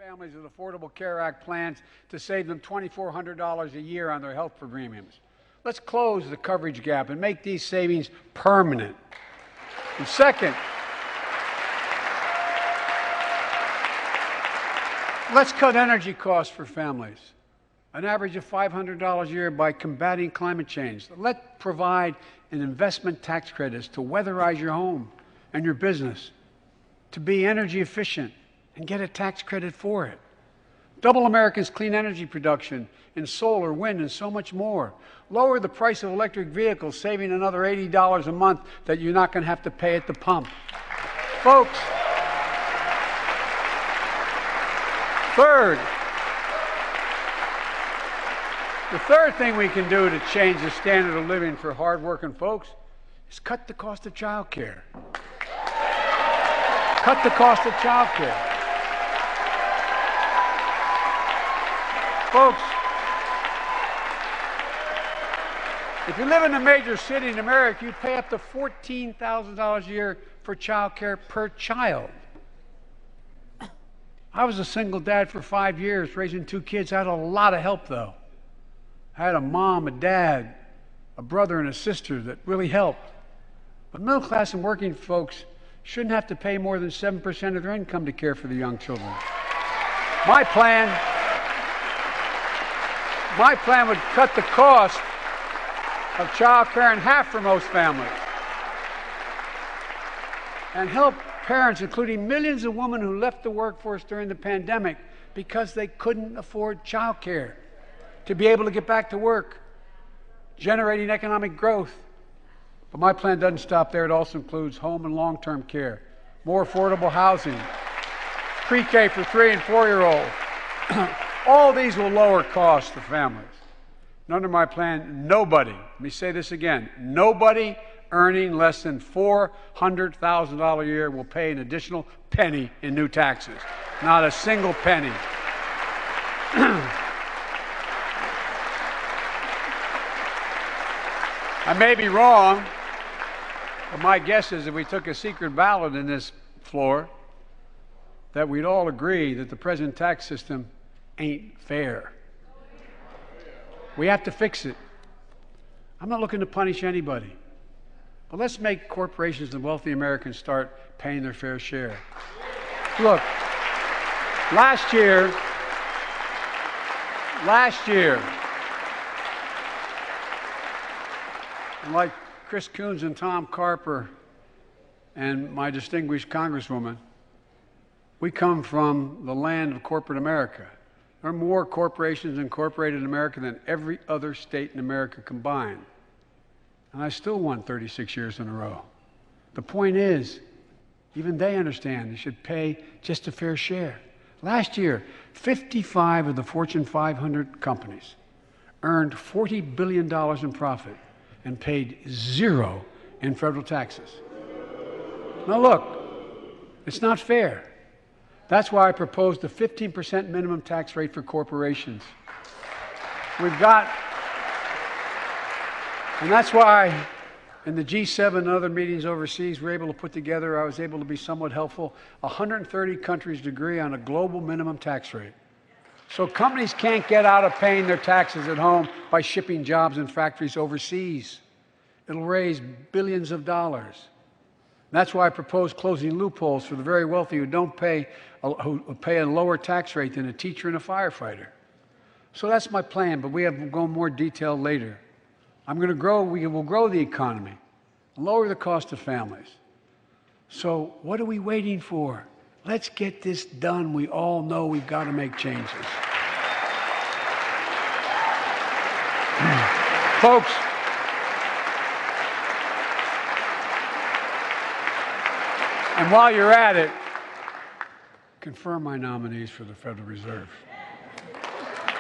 families with Affordable Care Act plans to save them $2,400 a year on their health premiums. Let's close the coverage gap and make these savings permanent. And second, let's cut energy costs for families, an average of $500 a year by combating climate change. Let's provide an investment tax credits to weatherize your home and your business, to be energy efficient and get a tax credit for it. Double America's clean energy production in solar, wind, and so much more. Lower the price of electric vehicles, saving another $80 a month that you're not going to have to pay at the pump. Folks, the third thing we can do to change the standard of living for hardworking folks is cut the cost of child care. Cut the cost of child care. Folks, if you live in a major city in America, you pay up to $14,000 a year for child care per child. I was a single dad for 5 years, raising 2 kids. I had a lot of help, though. I had a mom, a dad, a brother, and a sister that really helped. But middle class and working folks shouldn't have to pay more than 7% of their income to care for the young children. My plan would cut the cost of child care in half for most families and help parents, including millions of women who left the workforce during the pandemic because they couldn't afford child care, to be able to get back to work, generating economic growth. But my plan doesn't stop there. It also includes home and long-term care, more affordable housing, pre-K for 3- and 4-year-olds. All these will lower costs to families. And under my plan, nobody, let me say this again, nobody earning less than $400,000 a year will pay an additional penny in new taxes. Not a single penny. I may be wrong, but my guess is if we took a secret ballot in this floor, that we'd all agree that the present tax system ain't fair. We have to fix it. I'm not looking to punish anybody, but let's make corporations and wealthy Americans start paying their fair share. Look, last year, like Chris Coons and Tom Carper and my distinguished Congresswoman, we come from the land of corporate America. There are more corporations incorporated in America than every other state in America combined. And I still won 36 years in a row. The point is, even they understand they should pay just a fair share. Last year, 55 of the Fortune 500 companies earned $40 billion in profit and paid 0 in federal taxes. Now look, it's not fair. That's why I proposed a 15% minimum tax rate for corporations. And that's why in the G7 and other meetings overseas, we're able to put together, I was able to be somewhat helpful, 130 countries agree on a global minimum tax rate. So companies can't get out of paying their taxes at home by shipping jobs and factories overseas. It'll raise billions of dollars. That's why I propose closing loopholes for the very wealthy who pay a lower tax rate than a teacher and a firefighter. So that's my plan, but we'll go in more detail later. We will grow the economy, lower the cost of families. So what are we waiting for? Let's get this done. We all know we've got to make changes. Folks, and while you're at it, confirm my nominees for the Federal Reserve,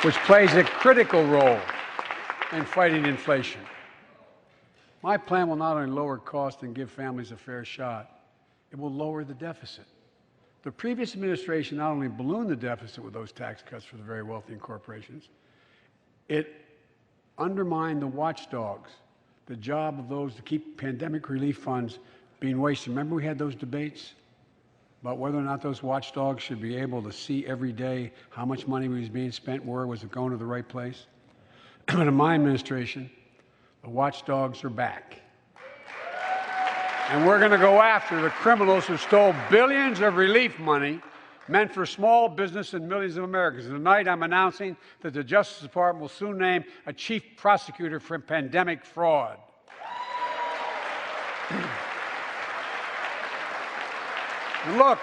which plays a critical role in fighting inflation. My plan will not only lower costs and give families a fair shot, it will lower the deficit. The previous administration not only ballooned the deficit with those tax cuts for the very wealthy and corporations, it undermined the watchdogs, the job of those to keep pandemic relief funds being wasted. Remember we had those debates? about whether or not those watchdogs should be able to see every day how much money was being spent, where was it going to the right place. But in my administration, the watchdogs are back. And we're going to go after the criminals who stole billions of relief money meant for small business and millions of Americans. And tonight, I'm announcing that the Justice Department will soon name a chief prosecutor for pandemic fraud. And look,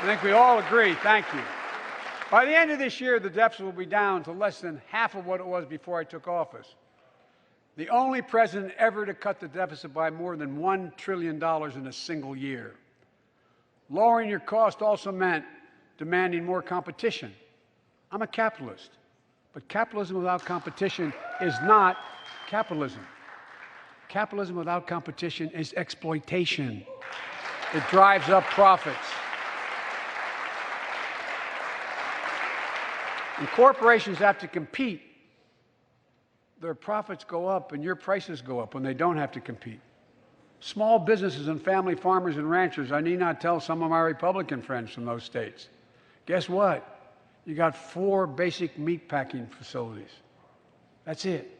I think we all agree, thank you. By the end of this year, the deficit will be down to less than half of what it was before I took office. The only president ever to cut the deficit by more than $1 trillion in a single year. Lowering your cost also meant demanding more competition. I'm a capitalist, but capitalism without competition is not capitalism. Capitalism without competition is exploitation. It drives up profits. And corporations have to compete. Their profits go up and your prices go up when they don't have to compete. Small businesses and family farmers and ranchers, I need not tell some of my Republican friends from those states. Guess what? You got 4 basic meat packing facilities. That's it.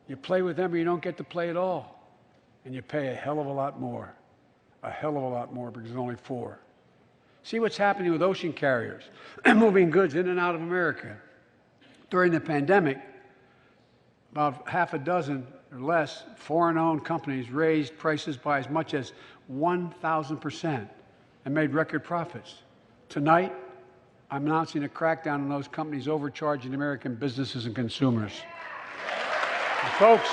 You play with them or you don't get to play at all. And you pay a hell of a lot more. A hell of a lot more because there's only 4. See what's happening with ocean carriers moving goods in and out of America. During the pandemic, about half a dozen or less foreign-owned companies raised prices by as much as 1,000% and made record profits. Tonight, I'm announcing a crackdown on those companies overcharging American businesses and consumers. And folks,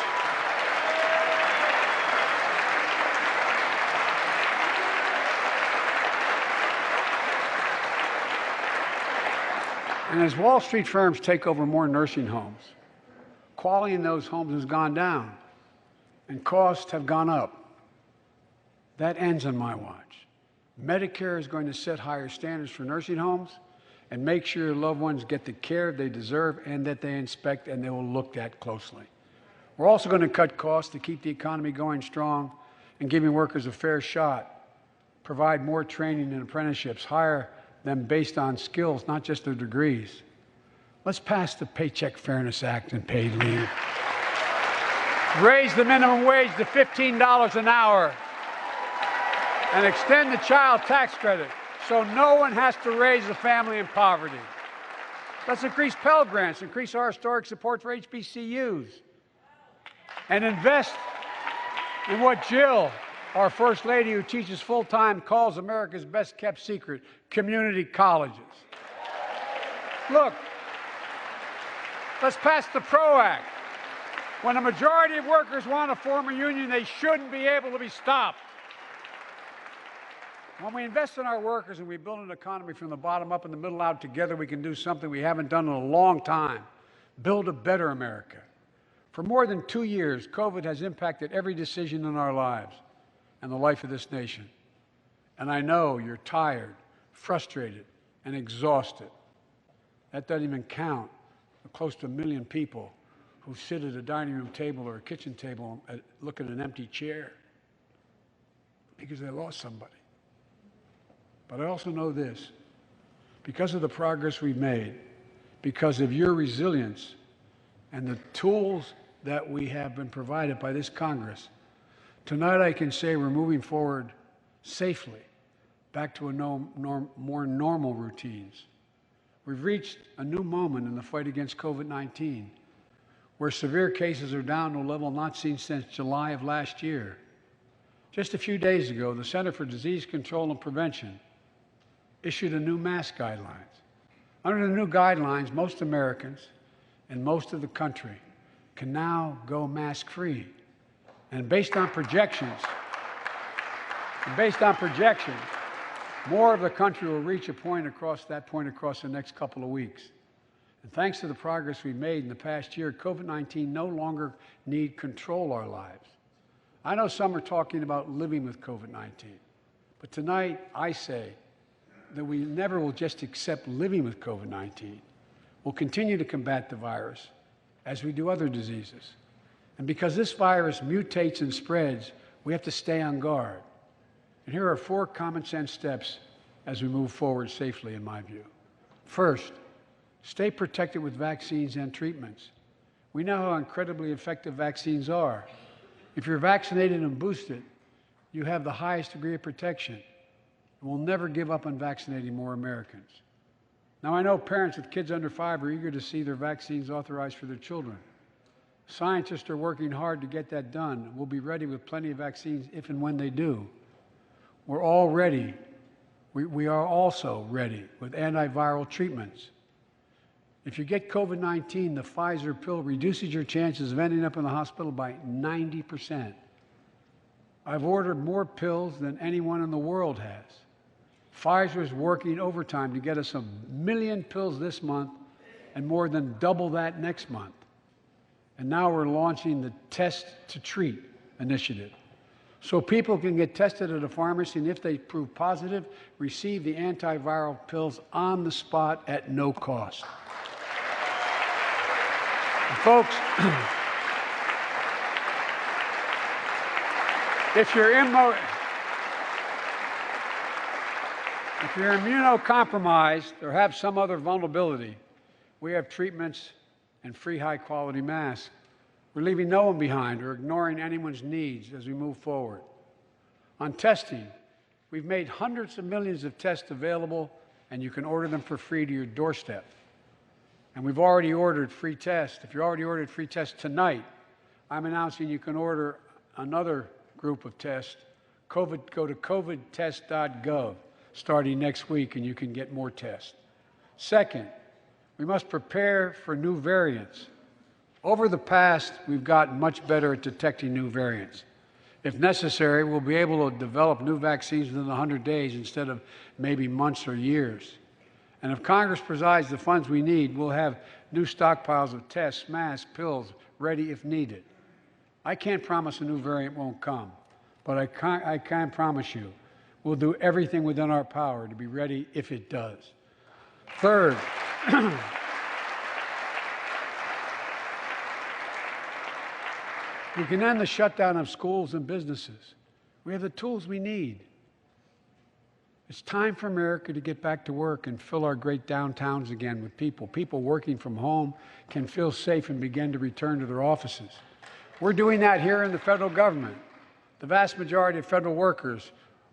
and as Wall Street firms take over more nursing homes, quality in those homes has gone down and costs have gone up. That ends on my watch. Medicare is going to set higher standards for nursing homes and make sure your loved ones get the care they deserve and that they inspect and they will look at closely. We're also going to cut costs to keep the economy going strong and giving workers a fair shot, provide more training and apprenticeships, hire them based on skills, not just their degrees. Let's pass the Paycheck Fairness Act and paid leave. Raise the minimum wage to $15 an hour and extend the child tax credit so no one has to raise a family in poverty. Let's increase Pell Grants, increase our historic support for HBCUs, and invest in what Jill, our First Lady who teaches full-time, calls America's best-kept secret, community colleges. Look, let's pass the PRO Act. When a majority of workers want to form a union, they shouldn't be able to be stopped. When we invest in our workers and we build an economy from the bottom up and the middle out together, we can do something we haven't done in a long time, build a better America. For more than 2 years, COVID has impacted every decision in our lives and the life of this nation. And I know you're tired, frustrated, and exhausted. That doesn't even count the close to 1 million people who sit at a dining room table or a kitchen table and look at an empty chair because they lost somebody. But I also know this, because of the progress we've made, because of your resilience and the tools that we have been provided by this Congress, tonight I can say we're moving forward safely back to more normal routines. We've reached a new moment in the fight against COVID-19, where severe cases are down to a level not seen since July of last year. Just a few days ago, the Center for Disease Control and Prevention issued a new mask guidelines. Under the new guidelines, most Americans and most of the country can now go mask-free. And based on projections, more of the country will reach that point across the next couple of weeks. And thanks to the progress we've made in the past year, COVID-19 no longer need control our lives. I know some are talking about living with COVID-19, but tonight I say that we never will just accept living with COVID-19. We'll continue to combat the virus as we do other diseases. And because this virus mutates and spreads, we have to stay on guard. And here are 4 common sense steps as we move forward safely, in my view. First, stay protected with vaccines and treatments. We know how incredibly effective vaccines are. If you're vaccinated and boosted, you have the highest degree of protection. And we'll never give up on vaccinating more Americans. Now, I know parents with kids under 5 are eager to see their vaccines authorized for their children. Scientists are working hard to get that done. We'll be ready with plenty of vaccines if and when they do. We're all ready. We are also ready with antiviral treatments. If you get COVID-19, the Pfizer pill reduces your chances of ending up in the hospital by 90%. I've ordered more pills than anyone in the world has. Pfizer is working overtime to get us 1 million pills this month and more than double that next month. And now we're launching the Test to Treat initiative. So people can get tested at a pharmacy, and if they prove positive, receive the antiviral pills on the spot at no cost. And folks, if you're immunocompromised or have some other vulnerability, we have treatments and free high-quality masks. We're leaving no one behind or ignoring anyone's needs as we move forward. On testing, we've made hundreds of millions of tests available, and you can order them for free to your doorstep. And we've already ordered free tests. If you already ordered free tests tonight, I'm announcing you can order another group of tests. Go to covidtest.gov starting next week, and you can get more tests. Second, we must prepare for new variants. Over the past, we've gotten much better at detecting new variants. If necessary, we'll be able to develop new vaccines within 100 days instead of maybe months or years. And if Congress provides the funds we need, we'll have new stockpiles of tests, masks, pills ready if needed. I can't promise a new variant won't come, but I can promise you we'll do everything within our power to be ready if it does. Third, we can end the shutdown of schools and businesses. We have the tools we need. It's time for America to get back to work and fill our great downtowns again with people. People working from home can feel safe and begin to return to their offices. We're doing that here in the federal government. The vast majority of federal workers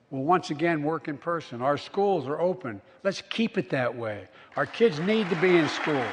will once again work in person. Our schools are open. Let's keep it that way. Our kids need to be in school.